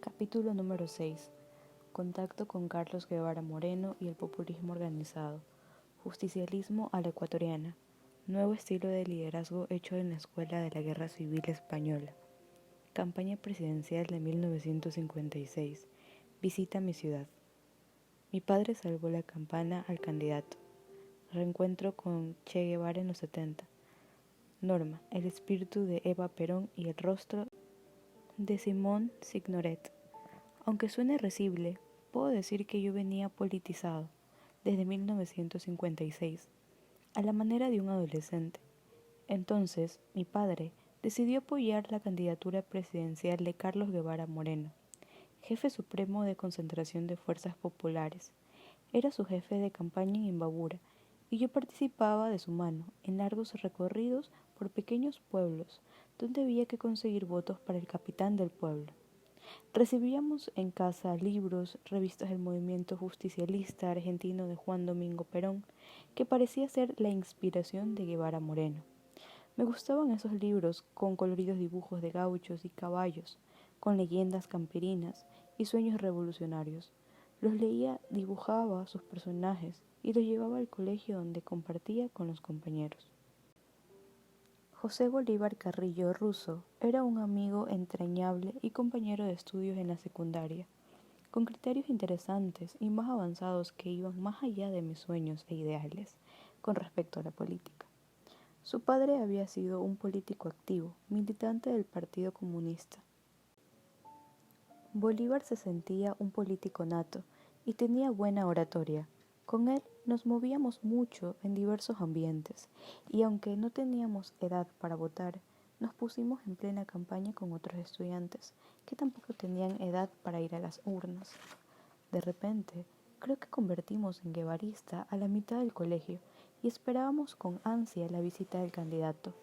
Capítulo número 6. Contacto con Carlos Guevara Moreno y el populismo organizado. Justicialismo a la ecuatoriana. Nuevo estilo de liderazgo hecho en la Escuela de la Guerra Civil Española. Campaña presidencial de 1956. Visita a mi ciudad. Mi padre salvó la campana al candidato. Reencuentro con Che Guevara en los 70. Norma, el espíritu de Eva Perón y el rostro de Simón Signoret. Aunque suene risible, puedo decir que yo venía politizado desde 1956, a la manera de un adolescente. Entonces, mi padre decidió apoyar la candidatura presidencial de Carlos Guevara Moreno, jefe supremo de concentración de fuerzas populares. Era su jefe de campaña en Imbabura, y yo participaba de su mano en largos recorridos por pequeños pueblos, donde había que conseguir votos para el capitán del pueblo. Recibíamos en casa libros, revistas del movimiento justicialista argentino de Juan Domingo Perón, que parecía ser la inspiración de Guevara Moreno. Me gustaban esos libros con coloridos dibujos de gauchos y caballos, con leyendas camperinas y sueños revolucionarios. Los leía, dibujaba sus personajes y los llevaba al colegio donde compartía con los compañeros. José Bolívar Carrillo Russo era un amigo entrañable y compañero de estudios en la secundaria, con criterios interesantes y más avanzados que iban más allá de mis sueños e ideales con respecto a la política. Su padre había sido un político activo, militante del Partido Comunista. Bolívar se sentía un político nato y tenía buena oratoria. Con él nos movíamos mucho en diversos ambientes y aunque no teníamos edad para votar, nos pusimos en plena campaña con otros estudiantes que tampoco tenían edad para ir a las urnas. De repente, creo que convertimos en guevarista a la mitad del colegio y esperábamos con ansia la visita del candidato.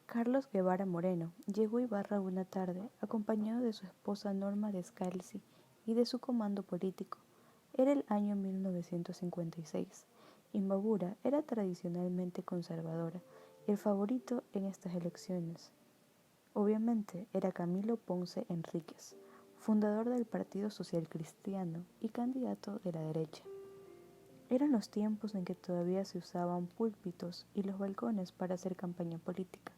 Carlos Guevara Moreno llegó a Ibarra una tarde acompañado de su esposa Norma Descalzi y de su comando político. Era el año 1956. Imbabura era tradicionalmente conservadora y el favorito en estas elecciones, obviamente, era Camilo Ponce Enríquez, fundador del Partido Social Cristiano y candidato de la derecha. Eran los tiempos en que todavía se usaban púlpitos y los balcones para hacer campaña política.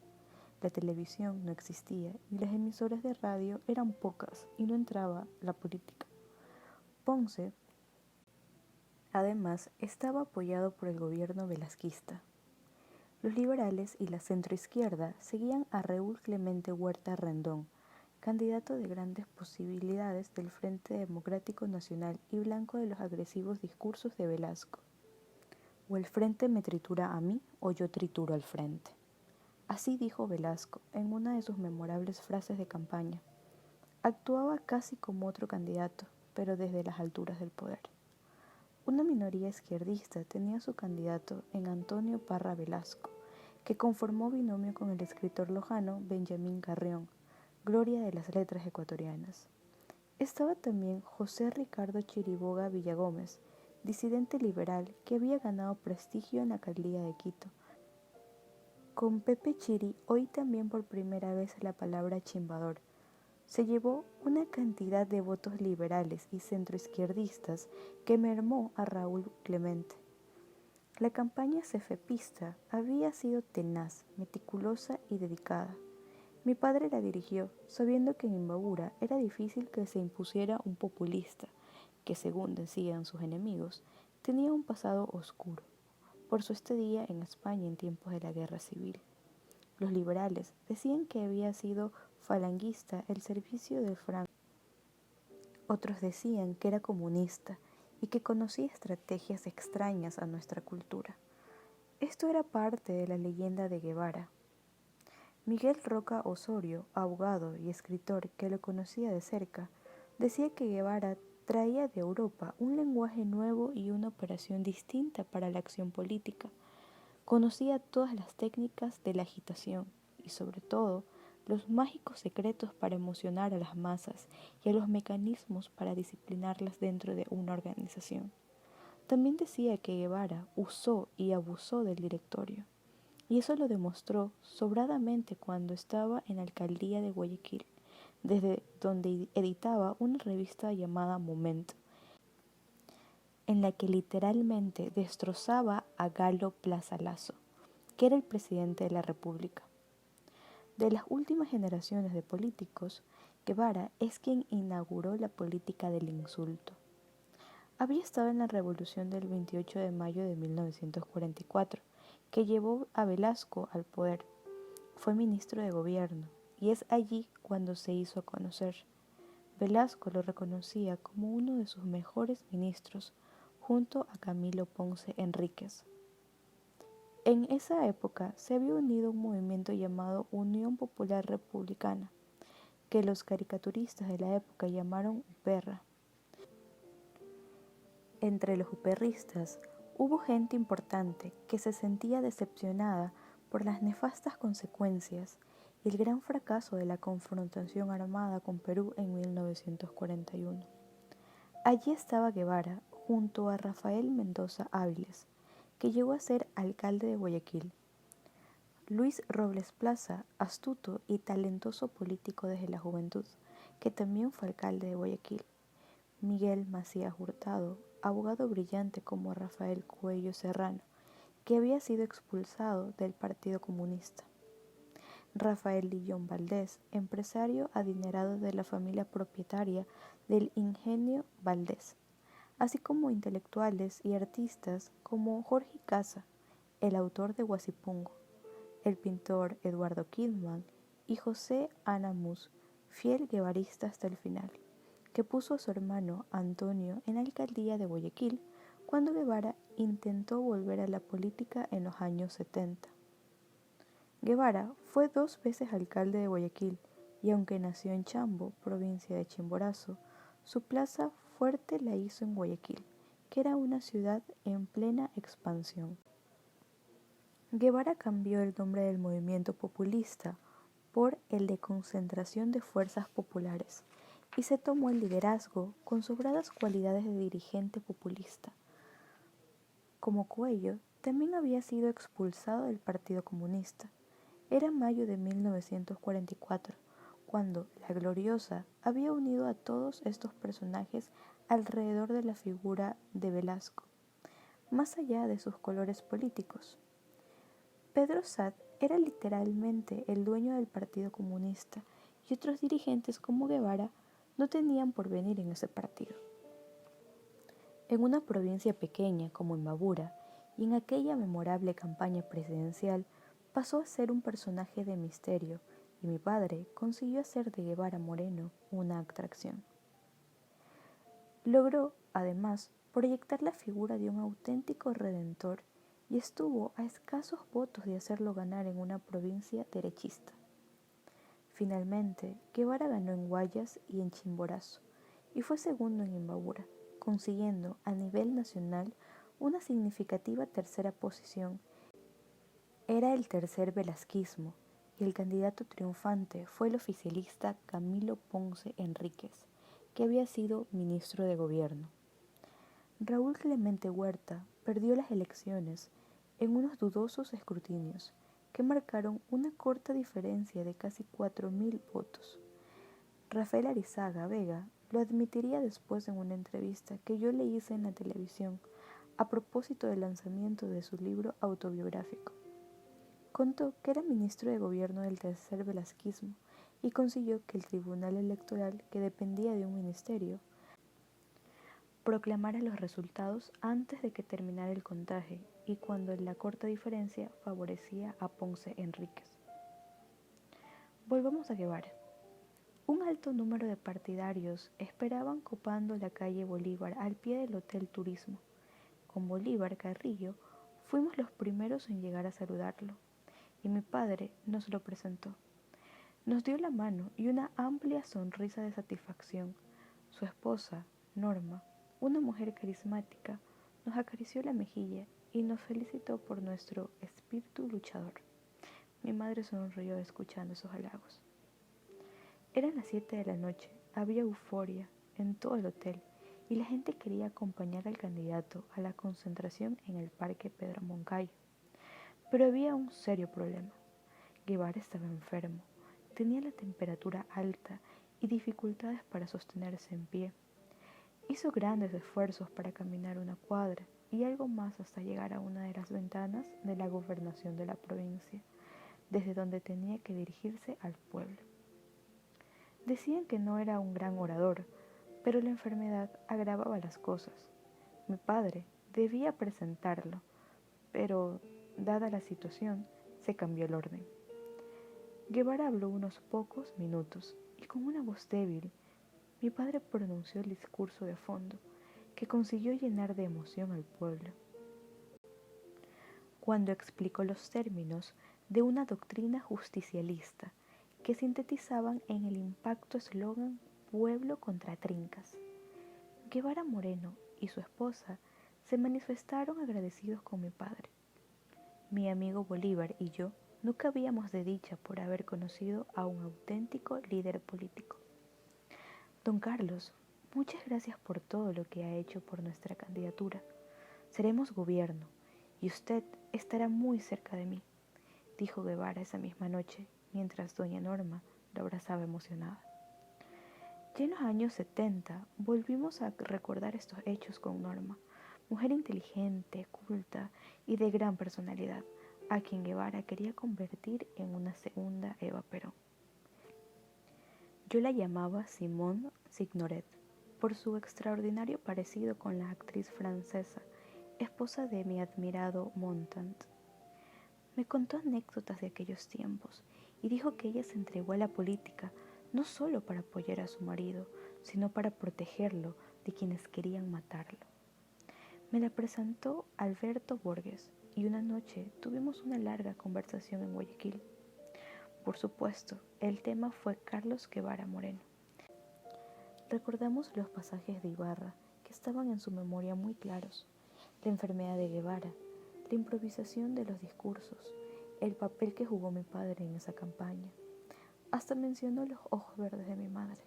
La televisión no existía y las emisoras de radio eran pocas y no entraba la política. Ponce, además, estaba apoyado por el gobierno velasquista. Los liberales y la centroizquierda seguían a Raúl Clemente Huerta Rendón, candidato de grandes posibilidades del Frente Democrático Nacional y blanco de los agresivos discursos de Velasco. O el frente me tritura a mí o yo trituro al frente. Así dijo Velasco en una de sus memorables frases de campaña. Actuaba casi como otro candidato, pero desde las alturas del poder. Una minoría izquierdista tenía su candidato en Antonio Parra Velasco, que conformó binomio con el escritor lojano Benjamín Carrión, gloria de las letras ecuatorianas. Estaba también José Ricardo Chiriboga Villagómez, disidente liberal que había ganado prestigio en la alcaldía de Quito. Con Pepe Chiri oí también por primera vez la palabra chimbador. Se llevó una cantidad de votos liberales y centroizquierdistas que mermó a Raúl Clemente. La campaña cefepista había sido tenaz, meticulosa y dedicada. Mi padre la dirigió, sabiendo que en Imbabura era difícil que se impusiera un populista, que según decían sus enemigos, tenía un pasado oscuro, por su estadía en España en tiempos de la Guerra Civil. Los liberales decían que había sido falanguista al servicio de Franco. Otros decían que era comunista y que conocía estrategias extrañas a nuestra cultura. Esto era parte de la leyenda de Guevara. Miguel Roca Osorio, abogado y escritor que lo conocía de cerca, decía que Guevara traía de Europa un lenguaje nuevo y una operación distinta para la acción política. Conocía todas las técnicas de la agitación y, sobre todo, los mágicos secretos para emocionar a las masas y a los mecanismos para disciplinarlas dentro de una organización. También decía que Guevara usó y abusó del directorio, y eso lo demostró sobradamente cuando estaba en la alcaldía de Guayaquil, desde donde editaba una revista llamada Momento, en la que literalmente destrozaba a Galo Plaza Lasso, que era el presidente de la República. De las últimas generaciones de políticos, Guevara es quien inauguró la política del insulto. Había estado en la revolución del 28 de mayo de 1944, que llevó a Velasco al poder. Fue ministro de gobierno, y es allí cuando se hizo conocer. Velasco lo reconocía como uno de sus mejores ministros, junto a Camilo Ponce Enríquez. En esa época se había unido un movimiento llamado Unión Popular Republicana, que los caricaturistas de la época llamaron UPERRA. Entre los uperristas hubo gente importante que se sentía decepcionada por las nefastas consecuencias y el gran fracaso de la confrontación armada con Perú en 1941. Allí estaba Guevara junto a Rafael Mendoza Áviles, que llegó a ser alcalde de Guayaquil. Luis Robles Plaza, astuto y talentoso político desde la juventud, que también fue alcalde de Guayaquil. Miguel Macías Hurtado, abogado brillante como Rafael Cuello Serrano, que había sido expulsado del Partido Comunista. Rafael Lillón Valdés, empresario adinerado de la familia propietaria del Ingenio Valdés, así como intelectuales y artistas como Jorge Casa, el autor de Huasipungo, el pintor Eduardo Kidman y José Ana Mus, fiel guevarista hasta el final, que puso a su hermano Antonio en la alcaldía de Guayaquil cuando Guevara intentó volver a la política en los años 70. Guevara fue 2 veces alcalde de Guayaquil y aunque nació en Chambo, provincia de Chimborazo, su plaza fuerte la hizo en Guayaquil, que era una ciudad en plena expansión. Guevara cambió el nombre del movimiento populista por el de Concentración de Fuerzas Populares y se tomó el liderazgo con sobradas cualidades de dirigente populista. Como Cuello, también había sido expulsado del Partido Comunista. Era mayo de 1944, cuando la Gloriosa había unido a todos estos personajes alrededor de la figura de Velasco, más allá de sus colores políticos. Pedro Saad era literalmente el dueño del Partido Comunista y otros dirigentes como Guevara no tenían porvenir en ese partido. En una provincia pequeña como Imbabura y en aquella memorable campaña presidencial pasó a ser un personaje de misterio y mi padre consiguió hacer de Guevara Moreno una atracción. Logró, además, proyectar la figura de un auténtico redentor y estuvo a escasos votos de hacerlo ganar en una provincia derechista. Finalmente, Guevara ganó en Guayas y en Chimborazo y fue segundo en Imbabura, consiguiendo a nivel nacional una significativa tercera posición. Era el tercer velasquismo y el candidato triunfante fue el oficialista Camilo Ponce Enríquez, que había sido ministro de gobierno. Raúl Clemente Huerta perdió las elecciones en unos dudosos escrutinios que marcaron una corta diferencia de casi 4.000 votos. Rafael Arizaga Vega lo admitiría después en una entrevista que yo le hice en la televisión a propósito del lanzamiento de su libro autobiográfico. Contó que era ministro de gobierno del tercer velasquismo y consiguió que el Tribunal Electoral, que dependía de un ministerio, proclamara los resultados antes de que terminara el conteo y cuando la corta diferencia favorecía a Ponce Enríquez. Volvamos a Guevara. Un alto número de partidarios esperaban copando la calle Bolívar al pie del Hotel Turismo. Con Bolívar Carrillo fuimos los primeros en llegar a saludarlo y mi padre nos lo presentó. Nos dio la mano y una amplia sonrisa de satisfacción. Su esposa, Norma, una mujer carismática, nos acarició la mejilla y nos felicitó por nuestro espíritu luchador. Mi madre sonrió escuchando esos halagos. Eran las 7 de la noche, había euforia en todo el hotel y la gente quería acompañar al candidato a la concentración en el Parque Pedro Moncayo. Pero había un serio problema. Guevara estaba enfermo, tenía la temperatura alta dificultades para sostenerse en pie. Hizo grandes esfuerzos para caminar una cuadra y algo más hasta llegar a una de las ventanas de la gobernación de la provincia, desde donde tenía que dirigirse al pueblo. Decían que no era un gran orador, pero la enfermedad agravaba las cosas. Mi padre debía presentarlo, pero, dada la situación, se cambió el orden. Guevara habló unos pocos minutos y con una voz débil, mi padre pronunció el discurso de fondo que consiguió llenar de emoción al pueblo. Cuando explicó los términos de una doctrina justicialista que sintetizaban en el impacto eslogan Pueblo contra Trincas, Guevara Moreno y su esposa se manifestaron agradecidos con mi padre. Mi amigo Bolívar y yo no cabíamos de dicha por haber conocido a un auténtico líder político. Don Carlos, muchas gracias por todo lo que ha hecho por nuestra candidatura. Seremos gobierno y usted estará muy cerca de mí, dijo Guevara esa misma noche, mientras doña Norma lo abrazaba emocionada. Ya en los años 70 volvimos a recordar estos hechos con Norma, mujer inteligente, culta y de gran personalidad, a quien Guevara quería convertir en una segunda Eva Perón. Yo la llamaba Simone Signoret por su extraordinario parecido con la actriz francesa, esposa de mi admirado Montand. Me contó anécdotas de aquellos tiempos y dijo que ella se entregó a la política no solo para apoyar a su marido, sino para protegerlo de quienes querían matarlo. Me la presentó Alberto Borges y una noche tuvimos una larga conversación en Guayaquil. Por supuesto, el tema fue Carlos Guevara Moreno. Recordamos los pasajes de Ibarra que estaban en su memoria muy claros, la enfermedad de Guevara, la improvisación de los discursos, el papel que jugó mi padre en esa campaña. Hasta mencionó los ojos verdes de mi madre.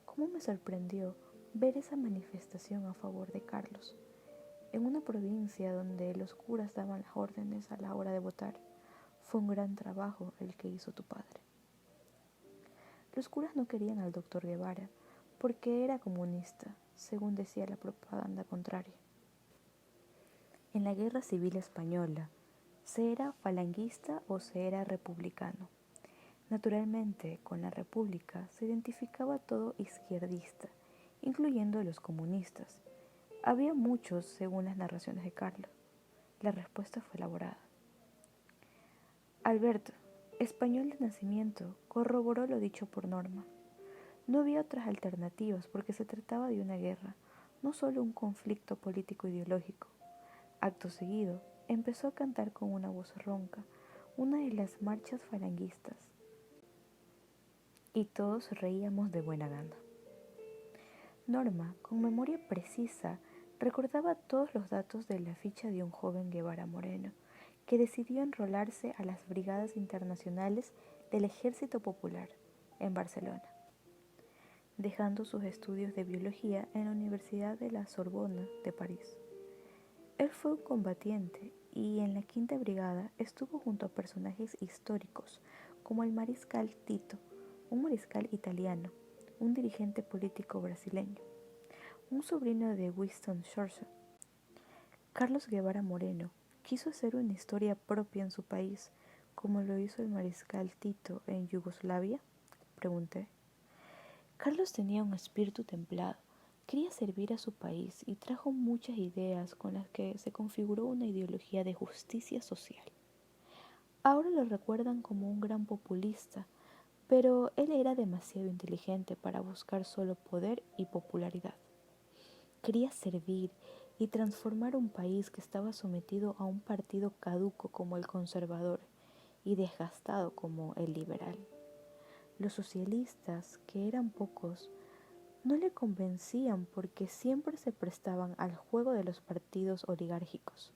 ¿Cómo me sorprendió ver esa manifestación a favor de Carlos, en una provincia donde los curas daban las órdenes a la hora de votar? Fue un gran trabajo el que hizo tu padre. Los curas no querían al doctor Guevara porque era comunista, según decía la propaganda contraria. En la Guerra Civil Española, se era falanguista o se era republicano. Naturalmente, con la República se identificaba todo izquierdista, incluyendo los comunistas. Había muchos, según las narraciones de Carlos. La respuesta fue elaborada. Alberto, español de nacimiento, corroboró lo dicho por Norma. No había otras alternativas porque se trataba de una guerra, no solo un conflicto político-ideológico. Acto seguido, empezó a cantar con una voz ronca, una de las marchas falangistas. Y todos reíamos de buena gana. Norma, con memoria precisa, recordaba todos los datos de la ficha de un joven Guevara Moreno, que decidió enrolarse a las Brigadas Internacionales del Ejército Popular en Barcelona, dejando sus estudios de biología en la Universidad de la Sorbona de París. Él fue un combatiente y en la Quinta Brigada estuvo junto a personajes históricos como el mariscal Tito, un mariscal italiano, un dirigente político brasileño, un sobrino de Winston Churchill. Carlos Guevara Moreno quiso hacer una historia propia en su país, como lo hizo el mariscal Tito en Yugoslavia, pregunté. Carlos tenía un espíritu templado, quería servir a su país y trajo muchas ideas con las que se configuró una ideología de justicia social. Ahora lo recuerdan como un gran populista, pero él era demasiado inteligente para buscar solo poder y popularidad. Quería servir y transformar un país que estaba sometido a un partido caduco como el conservador y desgastado como el liberal. Los socialistas, que eran pocos, no le convencían porque siempre se prestaban al juego de los partidos oligárquicos.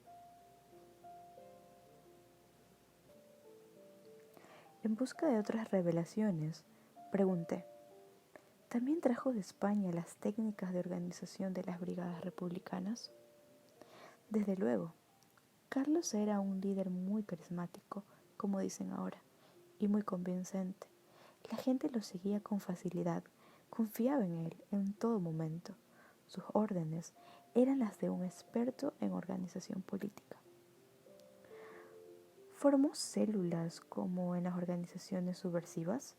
En busca de otras revelaciones, pregunté, ¿también trajo de España las técnicas de organización de las brigadas republicanas? Desde luego, Carlos era un líder muy carismático, como dicen ahora, y muy convincente. La gente lo seguía con facilidad, confiaba en él en todo momento. Sus órdenes eran las de un experto en organización política. ¿Formó células como en las organizaciones subversivas?,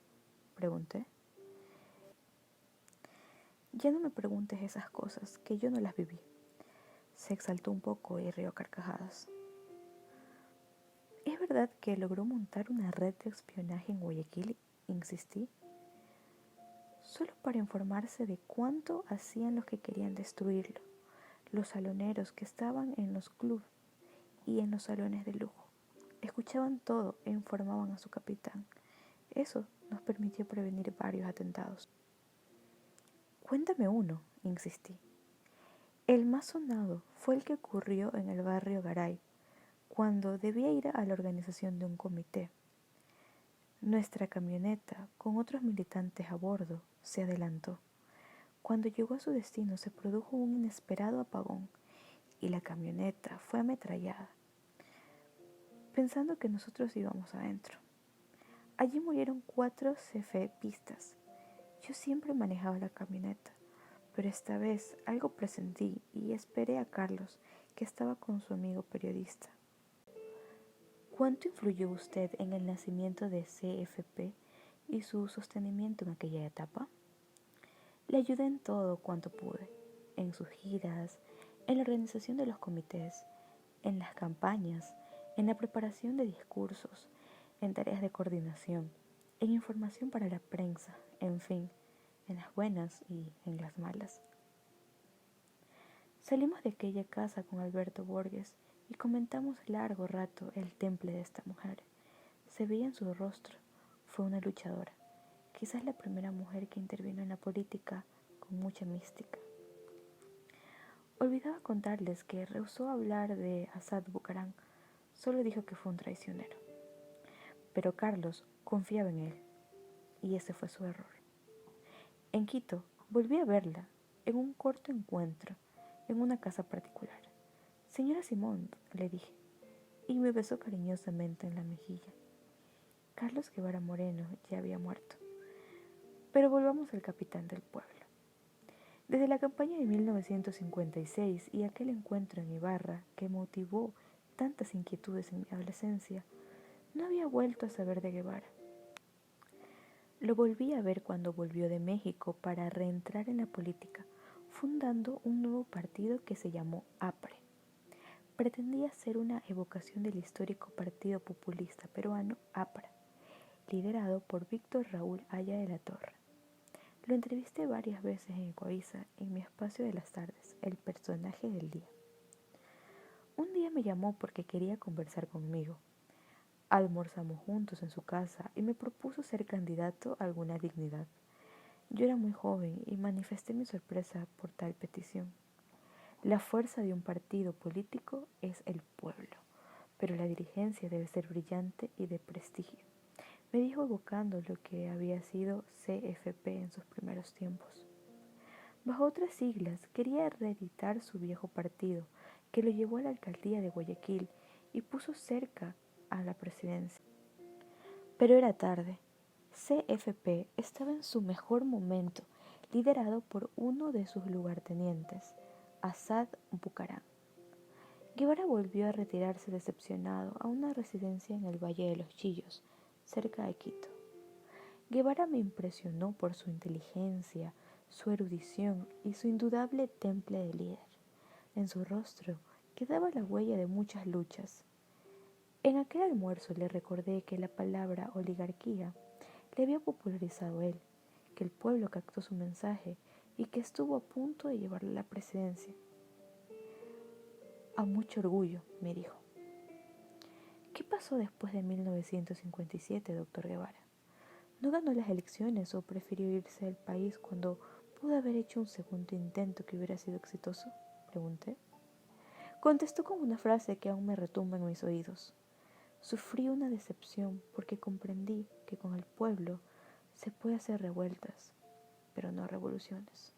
pregunté. Ya no me preguntes esas cosas, que yo no las viví. Se exaltó un poco y rió a carcajadas. ¿Es verdad que logró montar una red de espionaje en Guayaquil?, insistí. Solo para informarse de cuánto hacían los que querían destruirlo, los saloneros que estaban en los clubes y en los salones de lujo. Escuchaban todo e informaban a su capitán. Eso nos permitió prevenir varios atentados. Cuéntame uno, insistí. El más sonado fue el que ocurrió en el barrio Garay, cuando debía ir a la organización de un comité. Nuestra camioneta, con otros militantes a bordo, se adelantó. Cuando llegó a su destino se produjo un inesperado apagón y la camioneta fue ametrallada, pensando que nosotros íbamos adentro. Allí murieron 4 cefepistas. Yo siempre manejaba la camioneta, pero esta vez algo presentí y esperé a Carlos, que estaba con su amigo periodista. ¿Cuánto influyó usted en el nacimiento de CFP y su sostenimiento en aquella etapa? Le ayudé en todo cuanto pude, en sus giras, en la organización de los comités, en las campañas, en la preparación de discursos, en tareas de coordinación, en información para la prensa, en fin, en las buenas y en las malas. Salimos de aquella casa con Alberto Borges y comentamos largo rato el temple de esta mujer. Se veía en su rostro, fue una luchadora, quizás la primera mujer que intervino en la política con mucha mística. Olvidaba contarles que rehusó hablar de Asad Bucaram, solo dijo que fue un traicionero. Pero Carlos confiaba en él, y ese fue su error. En Quito volví a verla, en un corto encuentro, en una casa particular. Señora Simón, le dije, y me besó cariñosamente en la mejilla. Carlos Guevara Moreno ya había muerto. Pero volvamos al capitán del pueblo. Desde la campaña de 1956 y aquel encuentro en Ibarra que motivó tantas inquietudes en mi adolescencia, no había vuelto a saber de Guevara. Lo volví a ver cuando volvió de México para reentrar en la política, fundando un nuevo partido que se llamó APRE. Pretendía ser una evocación del histórico Partido Populista Peruano APRA, liderado por Víctor Raúl Haya de la Torre. Lo entrevisté varias veces en Ecuavisa, en mi espacio de las tardes, el personaje del día. Un día me llamó porque quería conversar conmigo. Almorzamos juntos en su casa y me propuso ser candidato a alguna dignidad. Yo era muy joven y manifesté mi sorpresa por tal petición. La fuerza de un partido político es el pueblo, pero la dirigencia debe ser brillante y de prestigio, me dijo evocando lo que había sido CFP en sus primeros tiempos. Bajo otras siglas, quería reeditar su viejo partido, que lo llevó a la alcaldía de Guayaquil y puso cerca a la presidencia. Pero era tarde. CFP estaba en su mejor momento, liderado por uno de sus lugartenientes, Asad Bucaram. Guevara volvió a retirarse decepcionado a una residencia en el Valle de los Chillos, cerca de Quito. Guevara me impresionó por su inteligencia, su erudición y su indudable temple de líder. En su rostro quedaba la huella de muchas luchas. En aquel almuerzo le recordé que la palabra oligarquía le había popularizado él, que el pueblo captó su mensaje y que estuvo a punto de llevarle a la presidencia. A mucho orgullo, me dijo. ¿Qué pasó después de 1957, doctor Guevara? ¿No ganó las elecciones o prefirió irse del país cuando pudo haber hecho un segundo intento que hubiera sido exitoso?, pregunté. Contestó con una frase que aún me retumba en mis oídos. Sufrí una decepción porque comprendí que con el pueblo se puede hacer revueltas, pero no revoluciones.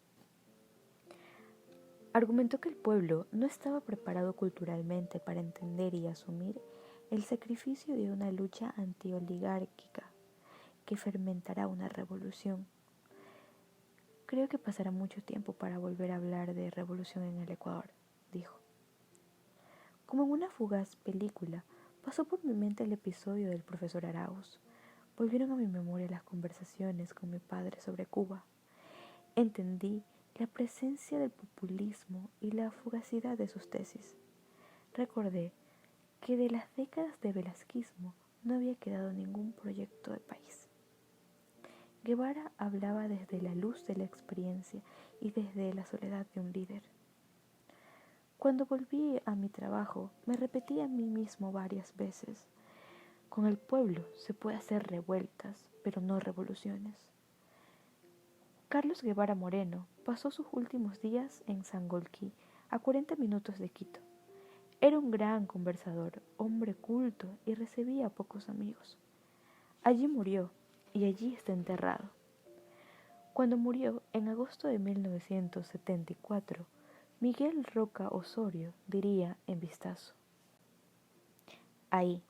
Argumentó que el pueblo no estaba preparado culturalmente para entender y asumir el sacrificio de una lucha antioligárquica, que fermentará una revolución. Creo que pasará mucho tiempo para volver a hablar de revolución en el Ecuador, dijo. Como en una fugaz película, pasó por mi mente el episodio del profesor Arauz. Volvieron a mi memoria las conversaciones con mi padre sobre Cuba. Entendí la presencia del populismo y la fugacidad de sus tesis. Recordé que de las décadas de velasquismo no había quedado ningún proyecto de país. Guevara hablaba desde la luz de la experiencia y desde la soledad de un líder. Cuando volví a mi trabajo, me repetí a mí mismo varias veces: con el pueblo se puede hacer revueltas, pero no revoluciones. Carlos Guevara Moreno pasó sus últimos días en Sangolquí, a 40 minutos de Quito. Era un gran conversador, hombre culto y recibía pocos amigos. Allí murió y allí está enterrado. Cuando murió, en agosto de 1974, Miguel Roca Osorio diría en Vistazo: ahí,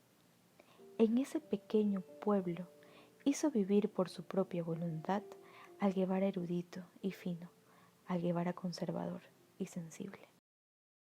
en ese pequeño pueblo, hizo vivir por su propia voluntad al Guevara erudito y fino, al Guevara conservador y sensible.